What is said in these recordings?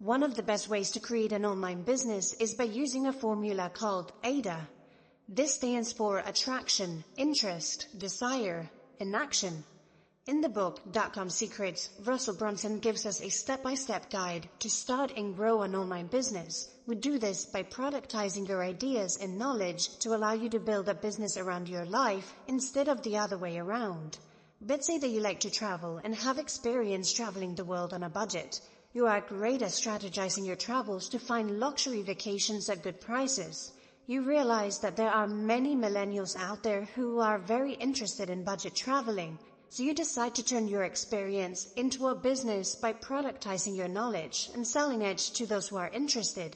One of the best ways to create an online business is by using a formula called AIDA. This stands for attraction, interest, desire, and action. In the book Dot-Com Secrets, Russell Brunson gives us a step-by-step guide to start and grow an online business. We do this by productizing your ideas and knowledge to allow you to build a business around your life instead of the other way around. Let's say that you like to travel and have experience traveling the world on a budget. You are great at strategizing your travels to find luxury vacations at good prices. You realize that there are many millennials out there who are very interested in budget traveling. So you decide to turn your experience into a business by productizing your knowledge and selling it to those who are interested.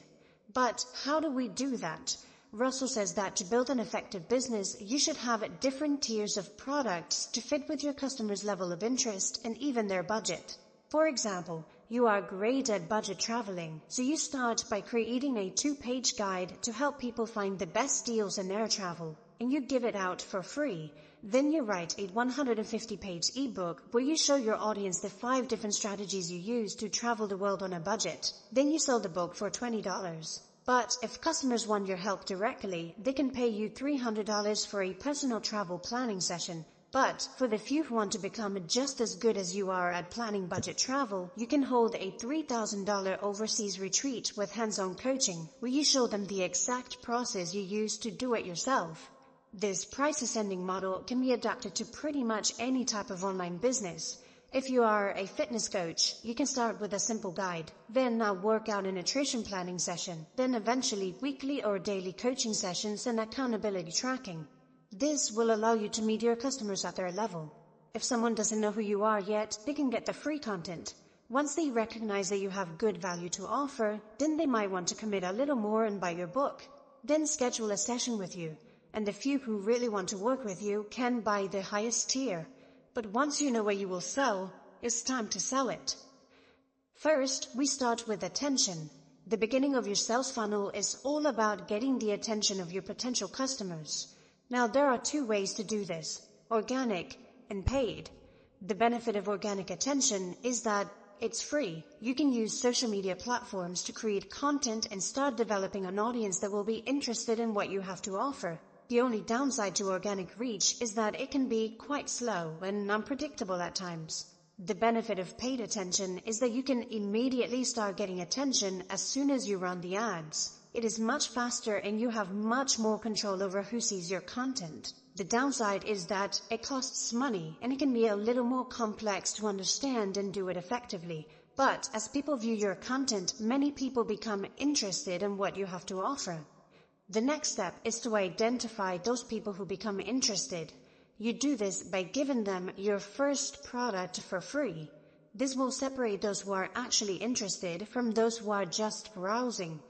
But how do we do that? Russell says that to build an effective business, you should have different tiers of products to fit with your customers' level of interest and even their budget. For example, you are great at budget traveling, so you start by creating a 2-page guide to help people find the best deals in air travel, and you give it out for free. Then you write a 150-page ebook where you show your audience the 5 different strategies you use to travel the world on a budget. Then you sell the book for $20. But if customers want your help directly, they can pay you $300 for a personal travel planning session. But for the few who want to become just as good as you are at planning budget travel, you can hold a $3,000 overseas retreat with hands-on coaching, where you show them the exact process you use to do it yourself. This price ascending model can be adapted to pretty much any type of online business. If you are a fitness coach, you can start with a simple guide, then a workout and nutrition planning session, then eventually weekly or daily coaching sessions and accountability tracking. This will allow you to meet your customers at their level. If someone doesn't know who you are yet, they can get the free content. Once they recognize that you have good value to offer, then they might want to commit a little more and buy your book. Then schedule a session with you. And the few who really want to work with you can buy the highest tier. But once you know what you will sell, it's time to sell it. First, we start with attention. The beginning of your sales funnel is all about getting the attention of your potential customers. Now, there are 2 ways to do this: organic and paid. The benefit of organic attention is that it's free. You can use social media platforms to create content and start developing an audience that will be interested in what you have to offer. The only downside to organic reach is that it can be quite slow and unpredictable at times. The benefit of paid attention is that you can immediately start getting attention as soon as you run the ads. It is much faster and you have much more control over who sees your content. The downside is that it costs money and it can be a little more complex to understand and do it effectively. But as people view your content, many people become interested in what you have to offer. The next step is to identify those people who become interested. You do this by giving them your first product for free. This will separate those who are actually interested from those who are just browsing.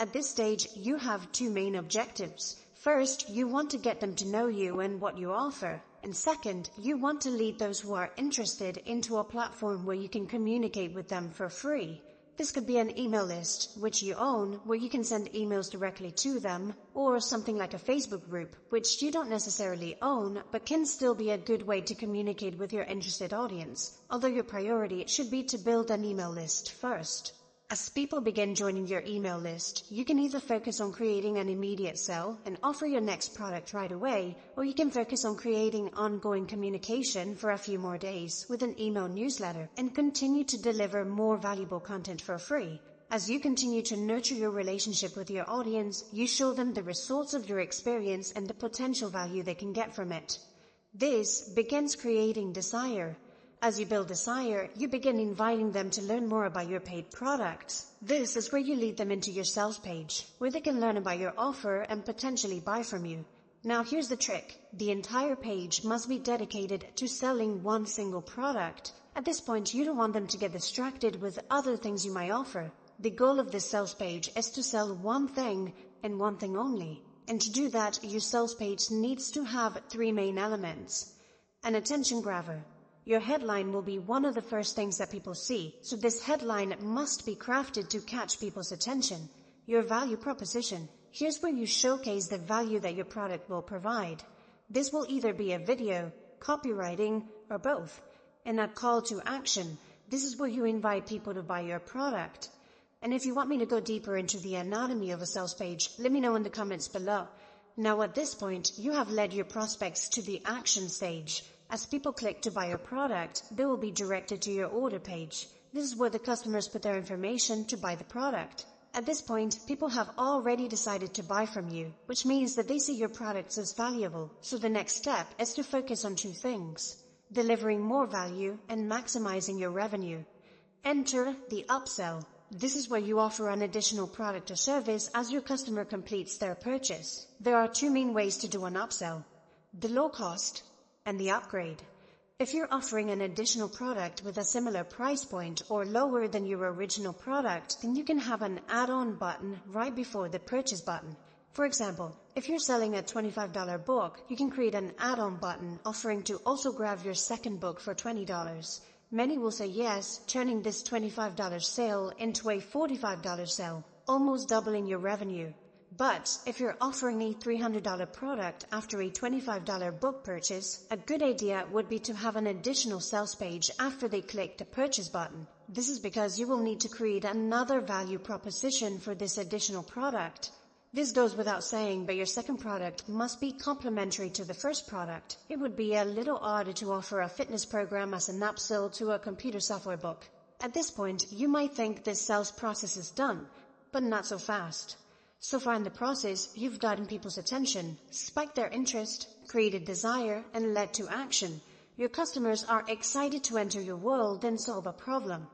At this stage, you have 2 main objectives. First, you want to get them to know you and what you offer. And second, you want to lead those who are interested into a platform where you can communicate with them for free. This could be an email list, which you own, where you can send emails directly to them, or something like a Facebook group, which you don't necessarily own, but can still be a good way to communicate with your interested audience, although your priority should be to build an email list first. As people begin joining your email list, you can either focus on creating an immediate sale and offer your next product right away, or you can focus on creating ongoing communication for a few more days with an email newsletter and continue to deliver more valuable content for free. As you continue to nurture your relationship with your audience, you show them the results of your experience and the potential value they can get from it. This begins creating desire. As you build desire, you begin inviting them to learn more about your paid products. This is where you lead them into your sales page, where they can learn about your offer and potentially buy from you. Now here's the trick. The entire page must be dedicated to selling one single product. At this point, you don't want them to get distracted with other things you might offer. The goal of this sales page is to sell one thing and one thing only. And to do that, your sales page needs to have 3 main elements. An attention grabber. Your headline will be one of the first things that people see, so this headline must be crafted to catch people's attention. Your value proposition. Here's where you showcase the value that your product will provide. This will either be a video, copywriting, or both. And a call to action. This is where you invite people to buy your product. And if you want me to go deeper into the anatomy of a sales page, let me know in the comments below. Now at this point, you have led your prospects to the action stage. As people click to buy your product, they will be directed to your order page. This is where the customers put their information to buy the product. At this point, people have already decided to buy from you, which means that they see your products as valuable. So the next step is to focus on two things: delivering more value and maximizing your revenue. Enter the upsell. This is where you offer an additional product or service as your customer completes their purchase. There are two main ways to do an upsell: the low cost and the upgrade. If you're offering an additional product with a similar price point or lower than your original product, then you can have an add-on button right before the purchase button. For example, if you're selling a $25 book, you can create an add-on button offering to also grab your second book for $20. Many will say yes, turning this $25 sale into a $45 sale, almost doubling your revenue. But if you're offering a $300 product after a $25 book purchase, a good idea would be to have an additional sales page after they click the purchase button. This is because you will need to create another value proposition for this additional product. This goes without saying, but your second product must be complementary to the first product. It would be a little odd to offer a fitness program as an upsell to a computer software book. At this point, you might think this sales process is done, but not so fast. So far in the process, you've gotten people's attention, spiked their interest, created desire, and led to action. Your customers are excited to enter your world and solve a problem.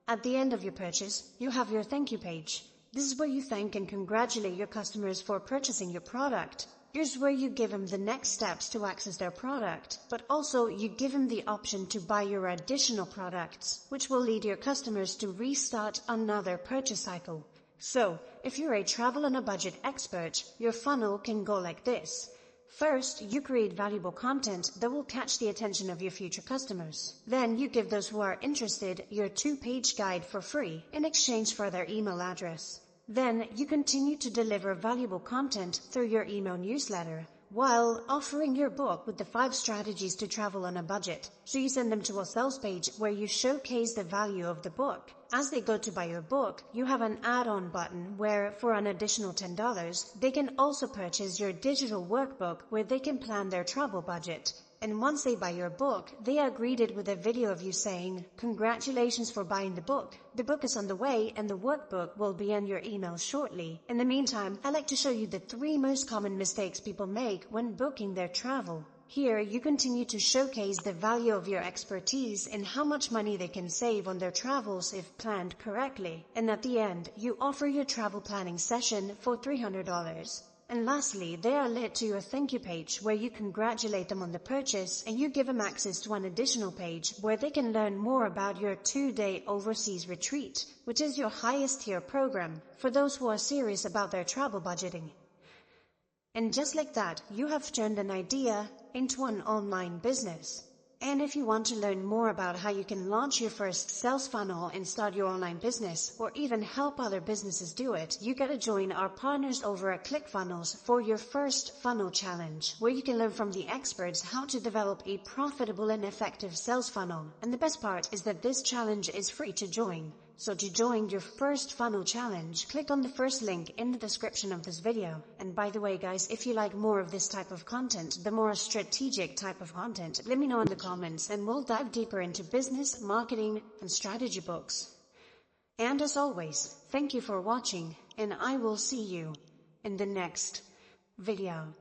At the end of your purchase, you have your thank you page. This is where you thank and congratulate your customers for purchasing your product. Here's where you give them the next steps to access their product, but also you give them the option to buy your additional products, which will lead your customers to restart another purchase cycle. So, if you're a travel on a budget expert, your funnel can go like this. First, you create valuable content that will catch the attention of your future customers. Then you give those who are interested your 2-page guide for free in exchange for their email address. Then you continue to deliver valuable content through your email newsletter, while offering your book with the 5 strategies to travel on a budget. So you send them to a sales page where you showcase the value of the book. As they go to buy your book, you have an add-on button where, for an additional $10, they can also purchase your digital workbook where they can plan their travel budget. And once they buy your book, they are greeted with a video of you saying, "Congratulations for buying the book. The book is on the way and the workbook will be in your email shortly." In the meantime, I like to show you the 3 most common mistakes people make when booking their travel. Here, you continue to showcase the value of your expertise and how much money they can save on their travels if planned correctly. And at the end, you offer your travel planning session for $300. And lastly, they are led to your thank you page where you congratulate them on the purchase and you give them access to an additional page where they can learn more about your 2-day overseas retreat, which is your highest tier program for those who are serious about their travel budgeting. And just like that, you have turned an idea into an online business. And if you want to learn more about how you can launch your first sales funnel and start your online business, or even help other businesses do it, you gotta join our partners over at ClickFunnels for your first funnel challenge, where you can learn from the experts how to develop a profitable and effective sales funnel. And the best part is that this challenge is free to join. So to join your first funnel challenge, click on the first link in the description of this video. And by the way guys, if you like more of this type of content, the more strategic type of content, let me know in the comments and we'll dive deeper into business, marketing, and strategy books. And as always, thank you for watching, and I will see you in the next video.